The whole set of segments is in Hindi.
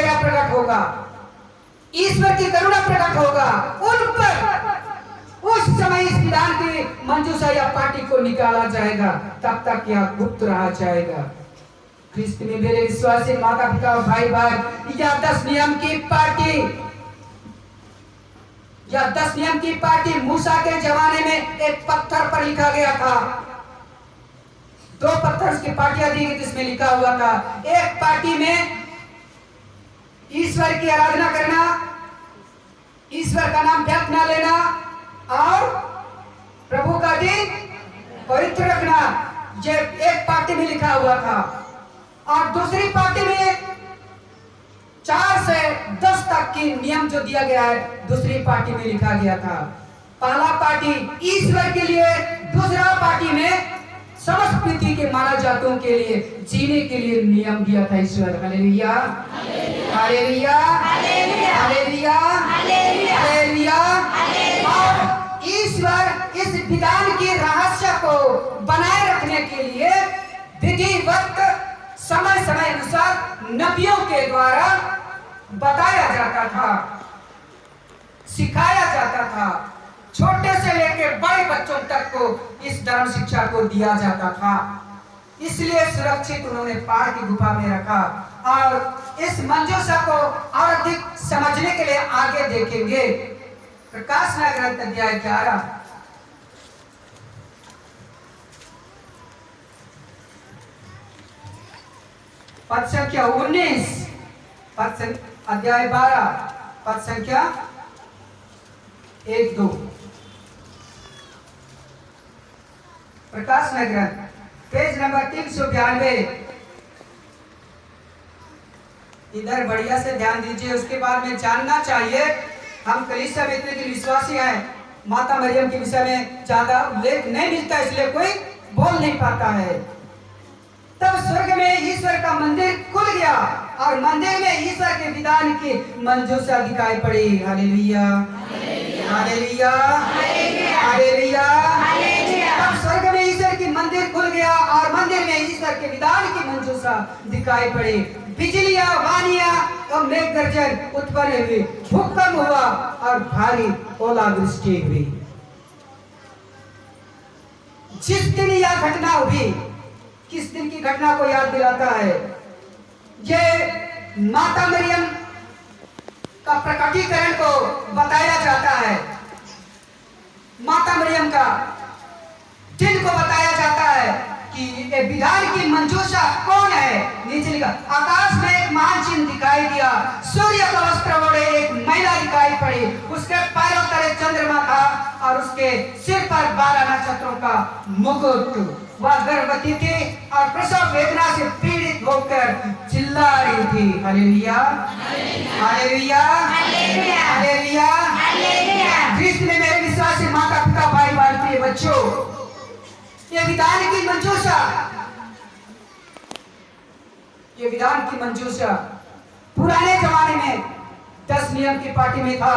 दया प्रकट होगा, ईश्वर की करुणा प्रकट होगा उन पर, उस समय इस विधान की मंजूषा या पार्टी को निकाला जाएगा, तब तक यह गुप्त रहा जाएगा। ख्रिस्त में मेरे विश्वासी माता पिता और भाई बहन, यह 10 नियम की पार्टी, यह 10 नियम की पार्टी मूसा के जमाने में एक पत्थर पर लिखा गया था। 2 पत्थर की पार्टियां दी गई, जिसमें लिखा हुआ था, एक पार्टी में ईश्वर की आराधना करना, ईश्वर का नाम व्यर्थ न लेना और प्रभु का दिन पवित्र रखना, ये एक पार्टी में लिखा हुआ था। और दूसरी पार्टी में 4 से 10 तक की नियम जो दिया गया है, दूसरी पार्टी में लिखा गया था। पहला पार्टी ईश्वर के लिए, दूसरा पार्टी में समस्त पृथ्वी के मानव जातों के लिए जीने के लिए नियम दिया था ईश्वर। Hallelujah, hallelujah, hallelujah, hallelujah. और ईश्वर इस विधान की रहस्य को बनाए रखने के लिए विधिवत समय समय अनुसार नबियों के द्वारा बताया जाता था, सिखाया जाता था। छोटे से लेकर बड़े बच्चों तक को इस धर्म शिक्षा को दिया जाता था। इसलिए सुरक्षित उन्होंने पहाड़ की गुफा में रखा। और इस मंजूषा को और अधिक समझने के लिए आगे देखेंगे प्रकाशना ग्रंथ अध्याय 11 पद संख्या 19, अध्याय 12 पद संख्या 1-2। प्रकाशना ग्रंथ पेज नंबर 392। इधर बढ़िया से ध्यान दीजिए। उसके बाद में जानना चाहिए, हम कलीसिया में इतने विश्वासी हैं, माता मरियम के विषय में ज्यादा उल्लेख नहीं मिलता, इसलिए कोई बोल नहीं पाता है। तब स्वर्ग में ईश्वर का मंदिर खुल गया और मंदिर में ईश्वर के विधान की मंजूषा दिखाई पड़ी। Hallelujah, hallelujah, hallelujah. तब स्वर्ग में ईश्वर की मंदिर खुल गया और मंदिर में ईश्वर के विधान की मंजूषा दिखाई पड़ी। बिजलियां, वानियां और मेघ गर्जन उत्पन्न हुई, भूकंप हुआ और भारी ओलावृष्टि हुई। जिस दिन यह घटना हुई, किस दिन की घटना को याद दिलाता है? ये माता मरियम का प्रकटीकरण को बताया जाता है। माता मरियम का दिन को बताया जाता है कि ये विधान की मंजूषा कौन है। नीचे लिखा, आकाश में एक महान चिन्ह दिखाई दिया, सूर्य का वस्त्र ओढ़े एक महिला दिखाई पड़ी, उसके पैरों तले चंद्रमा था और उसके सिर पर 12 नक्षत्रों का मुकुट। वह गर्भवती थी और प्रसव वेदना से पीड़ित होकर चिल्ला रही थी। Hallelujah, hallelujah, hallelujah. ख्रिस्त में मेरे विश्वासी माता पिता भाई बहन प्रिय बच्चों, ये विधान की मंजूषा, ये विधान की मंजूषा पुराने जमाने में 10 नियम की पार्टी में था।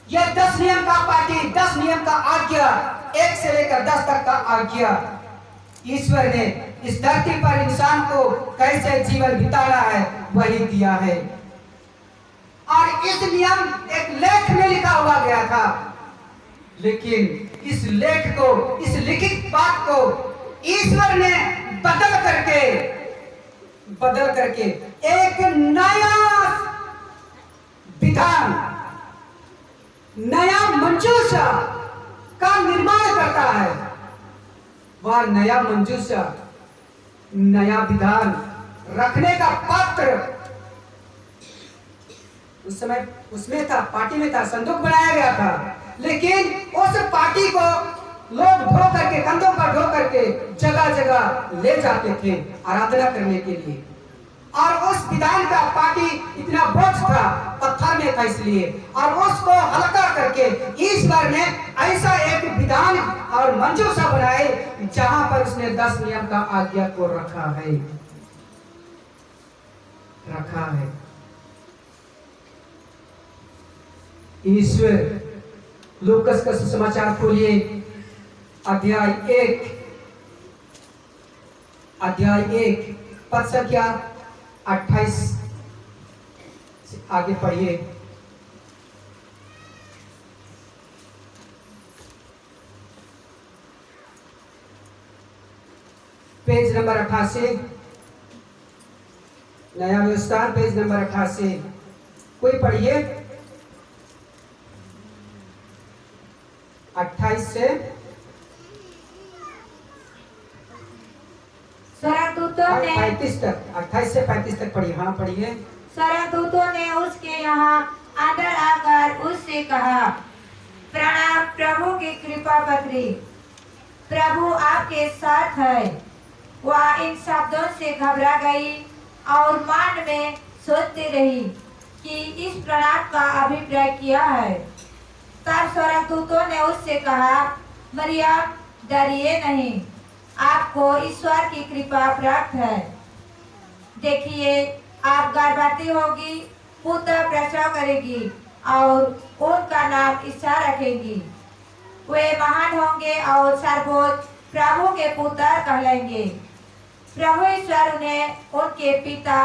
यह 10 नियम का पार्टी, 10 नियम का आज्ञा, 1 से लेकर 10 तक का आज्ञा ईश्वर ने इस धरती पर इंसान को कैसे जीवन बिताना है वही दिया है। और इस नियम एक लेख में लिखा हुआ गया था, लेकिन इस लेख को, इस लिखित बात को ईश्वर ने बदल करके एक नया विधान, नया मंजूषा का निर्माण करता है। वह नया मंजूषा, नया विधान रखने का पात्र उस समय उसमें था, पार्टी में था, संदूक बनाया गया था। लेकिन उस पार्टी को लोग ढो करके, कंधों पर ढो करके जगह जगह ले जाते थे आराधना करने के लिए। और उस विधान का पार्टी इतना बोझ था, पत्थर में था इसलिए, और उसको हल्का करके ईश्वर ने ऐसा एक विधान और मंजूषा बनाए जहां पर उसने 10 नियम का आज्ञा को रखा है। ईश्वर, लूकस का सुसमाचार खोलिए, अध्याय 1 पद संख्या 28 आगे पढ़िए। पेज नंबर 88, नया विस्तार, पेज नंबर 88। कोई पढ़िए 28 से। स्वर्गदूतों ने 35 तक, 28 से 35 तक पढ़िए। हाँ पढ़िए। स्वर्गदूतों ने उसके यहाँ अंदर आकर उससे कहा, प्रणाम प्रभु की कृपा पत्री, प्रभु आपके साथ है। वह इन शब्दों से घबरा गई और मन में सोचती रही कि इस प्रणाम का अभिप्राय क्या है। तब स्वर्गदूतों ने उससे कहा, मरियम डरिए नहीं, आपको ईश्वर की कृपा प्राप्त है। देखिए, आप गर्भवती होगी, पुत्र प्रसव करेगी और उनका नाम ईसा रखेंगी। वे महान होंगे और सर्वोच्च प्रभु के पुत्र कहलाएंगे। प्रभु ईश्वर उन्हें उनके पिता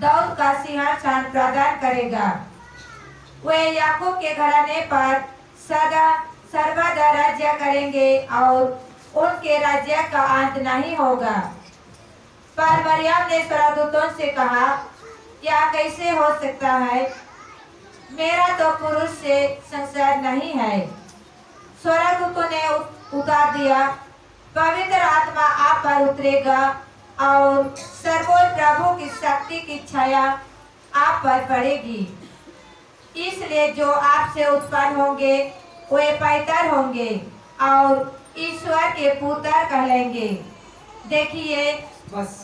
दाऊद का सिंहासन प्रदान करेगा। वे याकूब के घराने पर सदा सर्वदा राज्य करेंगे और उनके राज्य का अंत नहीं होगा। पर मरियम ने स्वर्गदूतों से कहा, क्या कैसे हो सकता है? मेरा तो पुरुष से संसर्ग नहीं है। स्वर्गदूतों ने उत्तर दिया, पवित्र आत्मा आप पर उतरेगा और सर्वोच्च प्रभु की शक्ति की छाया आप पर पड़ेगी। इसलिए जो आपसे उत्पन्न होंगे वे पवित्र होंगे और ईश्वर के पुत्र कहलाएंगे। देखिए, बस।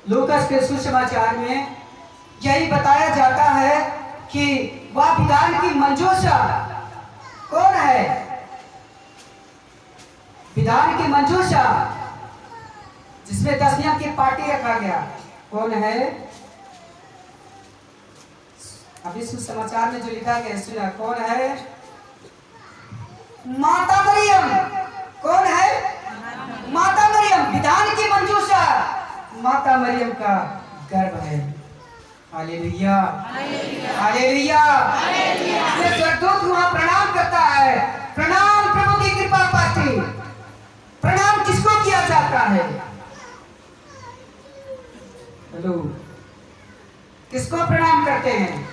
लूकास के सुसमाचार में यही बताया जाता है कि वह विधान की मंजूषा कौन है? विधान की मंजूषा जिसमें 10 नियम की पार्टी रखा गया, कौन है? अभी सुसमाचार में जो लिखा गया सुना, कौन है? माता मरियम। कौन है? माता मरियम। विधान की मंजूषा माता मरियम का गर्भ है। Hallelujah, hallelujah. स्वर्गदूत वहां प्रणाम करता है। प्रणाम प्रभु की कृपा पात्री। प्रणाम किसको किया जाता है? हेलो, किसको प्रणाम करते हैं?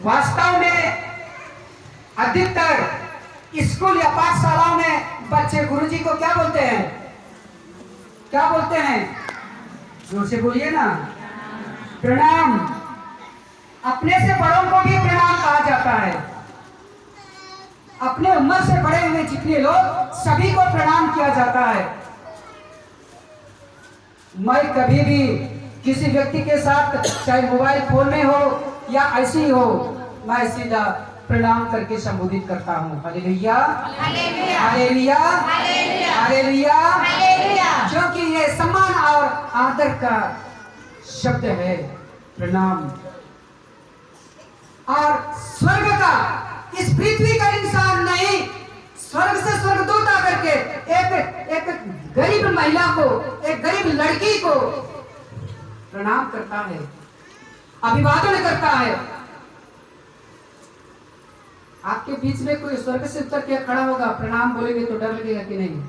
वास्तव में अधिकतर स्कूल या पाठशालाओं में बच्चे गुरुजी को क्या बोलते हैं? क्या बोलते हैं? जोर से बोलिए ना। प्रणाम। अपने से बड़ों को भी प्रणाम कहा जाता है। अपने उम्र से बड़े हुए जितने लोग, सभी को प्रणाम किया जाता है। मैं कभी भी किसी व्यक्ति के साथ, चाहे मोबाइल फोन में हो या ऐसी हो, मैं सीधा प्रणाम करके संबोधित करता हूँ। Hallelujah, hallelujah, hallelujah. क्योंकि ये सम्मान और आदर का शब्द है, प्रणाम। और स्वर्ग का, इस पृथ्वी का इंसान नहीं, स्वर्ग से स्वर्गदूत आकर के एक गरीब महिला को, एक गरीब लड़की को प्रणाम करता है, अभिवादन करता है। आपके बीच में कोई स्वर्ग से उतर के खड़ा होगा, प्रणाम बोलेंगे तो डर लगेगा कि नहीं?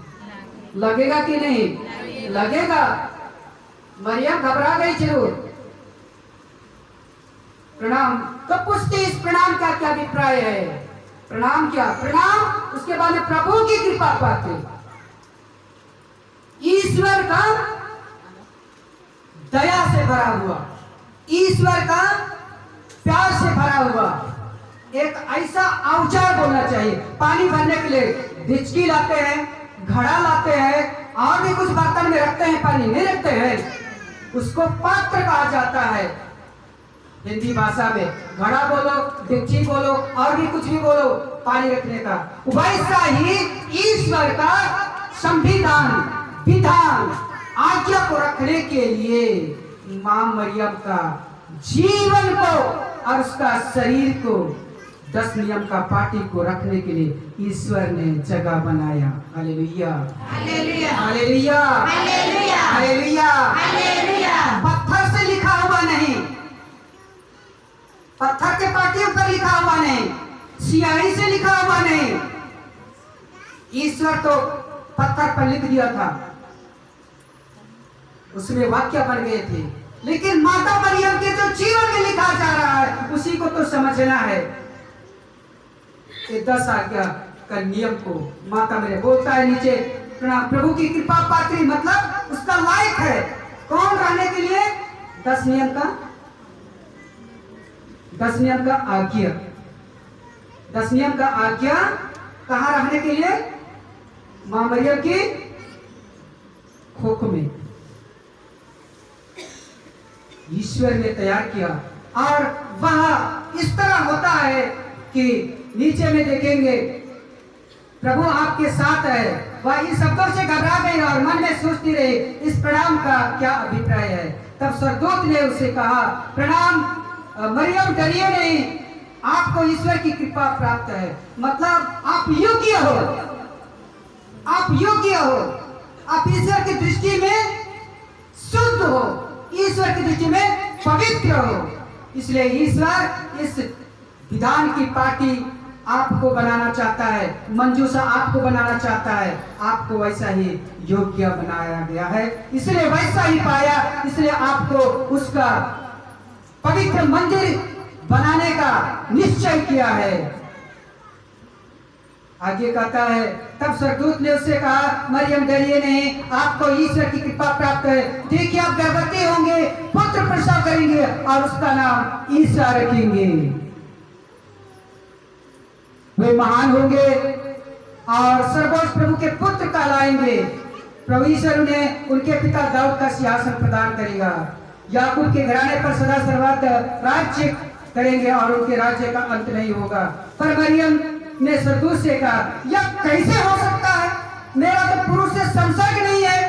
लगेगा कि नहीं? लगेगा। मरियम घबरा गई जरूर। प्रणाम तो पूछती, इस प्रणाम का क्या अभिप्राय है? प्रणाम क्या? प्रणाम उसके बाद में प्रभु की कृपा पाते, ईश्वर का दया से भरा हुआ, ईश्वर का प्यार से भरा हुआ एक ऐसा औजार बोलना चाहिए। पानी भरने के लिए डिचकी लाते हैं, घड़ा लाते हैं, और भी कुछ बर्तन में रखते हैं, पानी नहीं रखते हैं, उसको पात्र कहा जाता है। हिंदी भाषा में घड़ा बोलो, डिचकी बोलो, और भी कुछ भी बोलो, पानी रखने का। वैसा ही ईश्वर का संविधान, विधान, आज्ञा को रखने के लिए मां मरियम का जीवन को और उसका शरीर को 10 नियम का पार्टी को रखने के लिए ईश्वर ने जगह बनाया। Hallelujah, hallelujah, hallelujah, hallelujah, hallelujah. Hallelujah. पत्थर से लिखा हुआ नहीं, पत्थर के पार्टियों पर लिखा हुआ नहीं, स्याही से लिखा हुआ नहीं। ईश्वर तो पत्थर पर लिख दिया था, उसमें वाक्य बन गए थे, लेकिन माता मरियम के जो जीवन में लिखा जा रहा है उसी को तो समझना है। ये 10 आज्ञा का नियम को माता मरियम बोलता है नीचे, प्रभु की कृपा पात्री मतलब उसका लायक है कौन रहने के लिए? 10 नियम का आज्ञा, 10 नियम का आज्ञा कहाँ रहने के लिए? मां मरियम की खोख में ईश्वर ने तैयार किया। और वह इस तरह होता है कि नीचे में देखेंगे प्रभु आपके साथ है। वह इन शब्दों से घबरा गई और मन में सोचती रही इस प्रणाम का क्या अभिप्राय है। तब स्वर्गदूत ने उसे कहा, प्रणाम मरियम, डरिए नहीं, आपको ईश्वर की कृपा प्राप्त है। मतलब आप योग्य हो, आप योग्य हो, आप ईश्वर की दृष्टि में शुद्ध हो, ईश्वर की दृष्टि में पवित्र हो। इसलिए ईश्वर इस विधान की पार्टी आपको बनाना चाहता है, मंजूसा आपको बनाना चाहता है, आपको वैसा ही योग्य बनाया गया है, इसलिए वैसा ही पाया, इसलिए आपको उसका पवित्र मंदिर बनाने का निश्चय किया है। आगे कहता है, तब स्वर्गदूत ने उससे कहा, मरियम डरिए नहीं, आपको ईश्वर की कृपा प्राप्त है। देखिए आप गर्भवती होंगे, पुत्र प्रसव करेंगे और उसका नाम ईसा रखेंगे। वे महान होंगे और सर्वोच्च प्रभु के पुत्र कहलाएंगे। प्रभु ईश्वर उन्हें उनके पिता दाऊद का सिंहासन प्रदान करेगा। याकूब के घराने पर सदा सर्वदा राज्य करेंगे और उनके राज्य का अंत नहीं होगा। पर मरियम ने स्वर्गदूत से कहा, यह कैसे हो सकता है? मेरा तो पुरुष से संसर्ग नहीं है।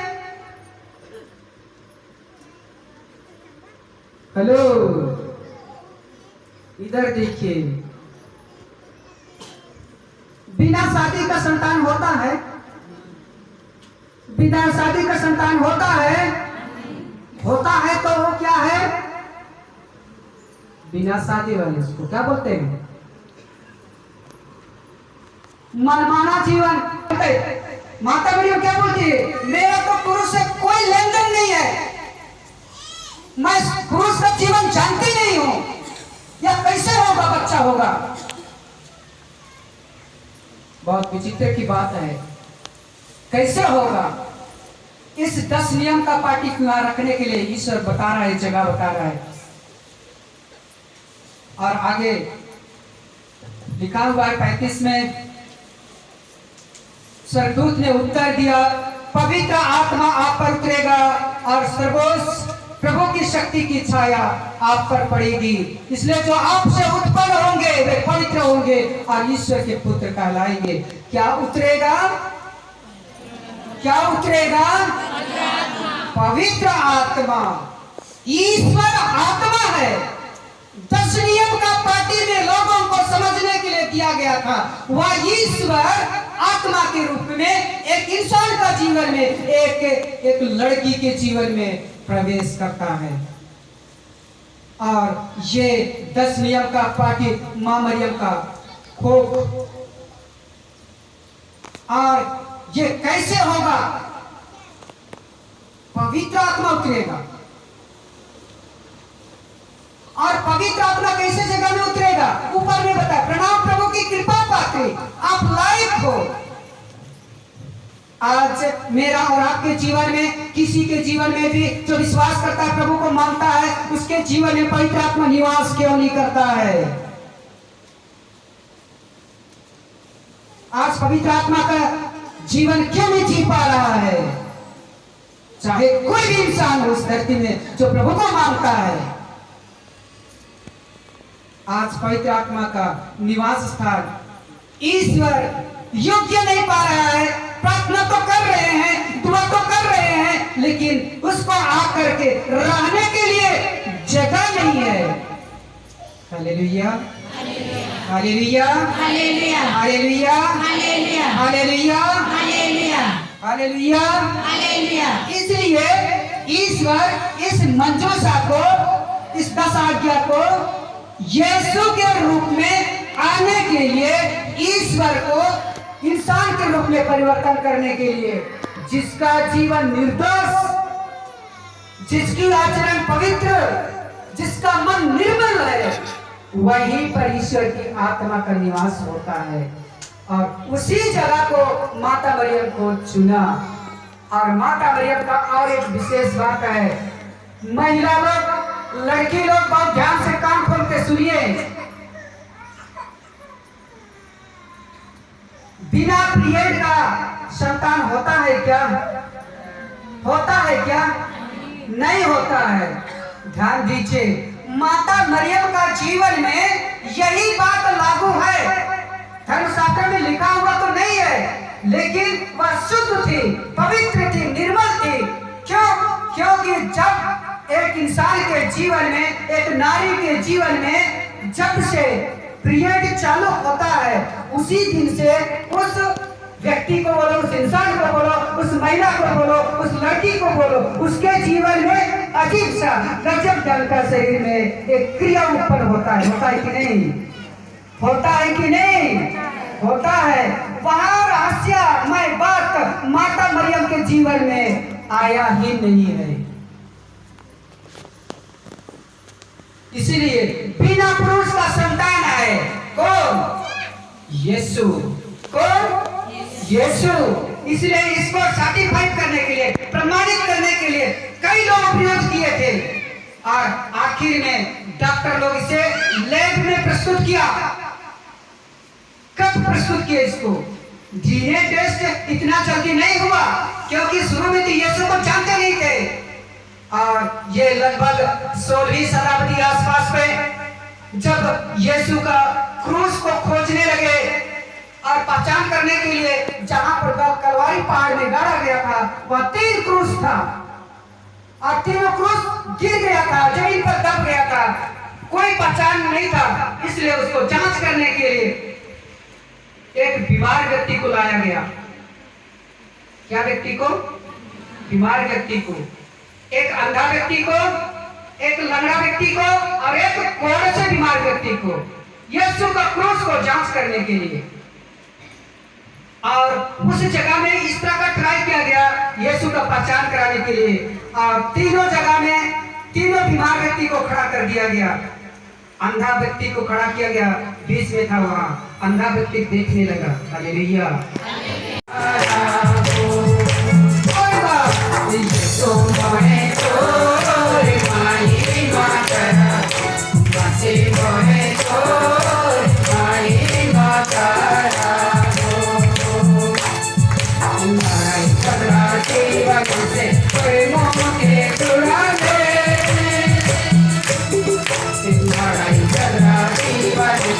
हेलो, इधर देखिए, बिना शादी का संतान होता है? बिना शादी का संतान होता है? होता है तो वो क्या है? बिना शादी वाले उसको क्या बोलते हैं? मनमाना जीवन। माता मरियम क्या बोलती है? मेरा तो पुरुष से कोई लेन देन नहीं है, मैं पुरुष का जीवन जानती नहीं हूं, यह कैसे होगा? बच्चा होगा। बहुत विचित्र की बात है, कैसे होगा? इस 10 नियम का पार्टी रखने के लिए ईश्वर बता रहा है, जगह बता रहा है। और आगे लिखा हुआ है 35 में, स्वर्गदूत ने उत्तर दिया, पवित्र आत्मा आप पर उतरेगा और सर्वोच्च प्रभु की शक्ति की छाया आप पर पड़ेगी, इसलिए जो आपसे उत्पन्न होंगे वे पवित्र होंगे और ईश्वर के पुत्र कहलाएंगे। क्या उतरेगा? क्या उतरेगा? पवित्र आत्मा। ईश्वर आत्मा है। 10 नियम का पार्टी में लोगों को समझने के लिए दिया गया था। वह ईश्वर आत्मा के रूप में एक इंसान का जीवन में, एक लड़की के जीवन में प्रवेश करता है। और ये 10 नियम का पार्टी मां मरियम का खोख। और ये कैसे होगा? पवित्र आत्मा उतरेगा। और पवित्र आत्मा कैसे जगह में उतरेगा? ऊपर में बताया, प्रणाम प्रभु की कृपा पाते, आप लायक हो। आज मेरा और आपके जीवन में, किसी के जीवन में भी जो विश्वास करता है, प्रभु को मानता है, उसके जीवन में पवित्र आत्मा निवास क्यों नहीं करता है? आज पवित्र आत्मा का जीवन क्यों नहीं जी पा रहा है? चाहे कोई भी इंसान हो इस धरती में जो प्रभु को मानता है, आज पवित्र आत्मा का निवास स्थान ईश्वर योग्य नहीं पा रहा है। प्रार्थना तो कर रहे हैं, दुआ तो कर रहे हैं, लेकिन उसको आकर के रहने के लिए जगह नहीं है। Hallelujah, hallelujah, hallelujah, hallelujah, hallelujah, hallelujah, hallelujah, hallelujah. Hallelujah. इसलिए ईश्वर इस मंजूषा को, इस 10 आज्ञा को यीशु के रूप में आने के लिए, ईश्वर को इंसान के रूप में परिवर्तन करने के लिए, जिसका जीवन निर्दोष, जिसकी आचरण पवित्र, जिसका मन निर्मल है, वहीं पर ईश्वर की आत्मा का निवास होता है। और उसी जगह को माता मरियम को चुना। और माता मरियम का और एक विशेष बात है, महिला लोग, लड़की लोग बहुत ध्यान से कान खोल के सुनिए। बिना पीरियड का संतान होता है क्या? होता है क्या? नहीं होता है। ध्यान दीजिए, माता मरियम का जीवन में यही बात लागू है। धर्मशास्त्र में लिखा हुआ तो नहीं है, लेकिन वह शुद्ध थी, पवित्र थी, निर्मल थी। क्यों? क्योंकि जब एक इंसान के जीवन में, एक नारी के जीवन में जब से पीरियड चालू होता है, उसी दिन से उस व्यक्ति को बोलो, उस इंसान को बोलो, उस महिला को बोलो, उस लड़की को बोलो, उसके जीवन में अजीब सा गजब ढंग का शरीर में एक क्रिया उत्पन्न होता है। होता है कि नहीं? होता है कि नहीं? होता है। वहाँ रहस्यमय बात माता मरियम के जीवन में आया ही नहीं है। इसलिए बिना पुरुष का संतान है कौन? यीशु। कौन? यीशु। इसलिए इसको सर्टिफाइड करने के लिए, प्रमाणित करने के लिए कई लोग प्रयोग किए थे, और आखिर में डॉक्टर लोग इसे लैब में प्रस्तुत किया। कब प्रस्तुत किया इसको? डीएनए टेस्ट इतना जल्दी नहीं हुआ, क्योंकि शुरू में तो यीशु को जानते नहीं थे। और ये लगभग 16वीं शताब्दी आसपास में जब यीशु का क्रूस को खोजने लगे और पहचान करने के लिए, जहां पर कलवारी पहाड़ में गाड़ा गया था, वह 3 क्रूस था, और तीनों क्रूस गिर गया था, जमीन पर दब गया था, कोई पहचान नहीं था। इसलिए उसको जांच करने के लिए एक बीमार व्यक्ति को लाया गया। क्या व्यक्ति को? बीमार व्यक्ति को, एक अंधा व्यक्ति को, एक लंगड़ा व्यक्ति को, और एक कोढ़ से बीमार व्यक्ति को, यीशु का क्रूस को जांच करने के लिए। और उस जगह में इस तरह का ट्राई किया गया यीशु का पहचान कराने के लिए, और तीनों जगह में तीनों बीमार व्यक्ति को खड़ा कर दिया गया। अंधा व्यक्ति को खड़ा किया गया, बीच में था वहाँ। अंधा व्यक्ति देखने लगा। हालेलुया।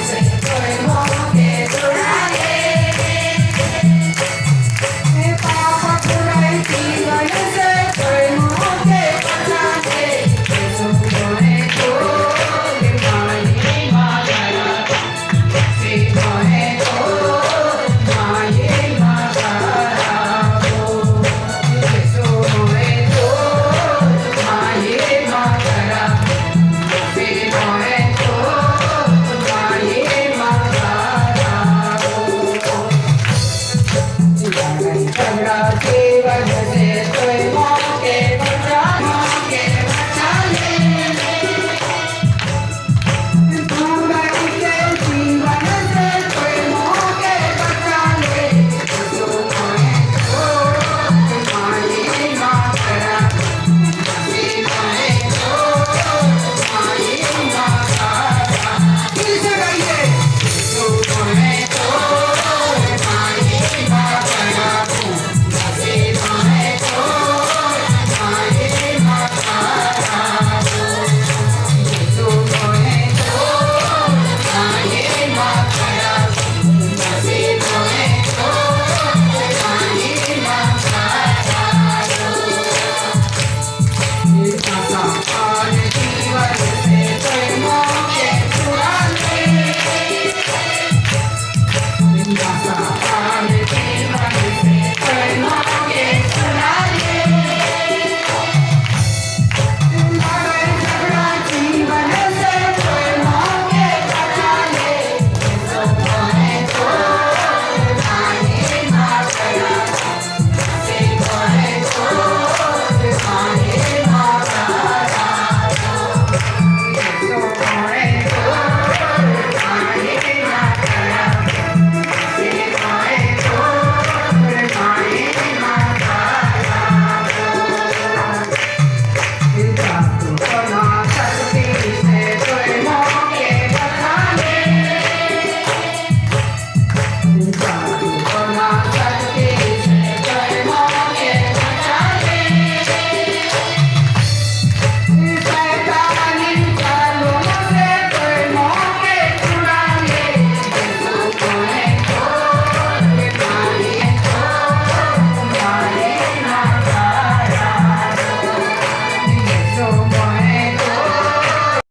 Say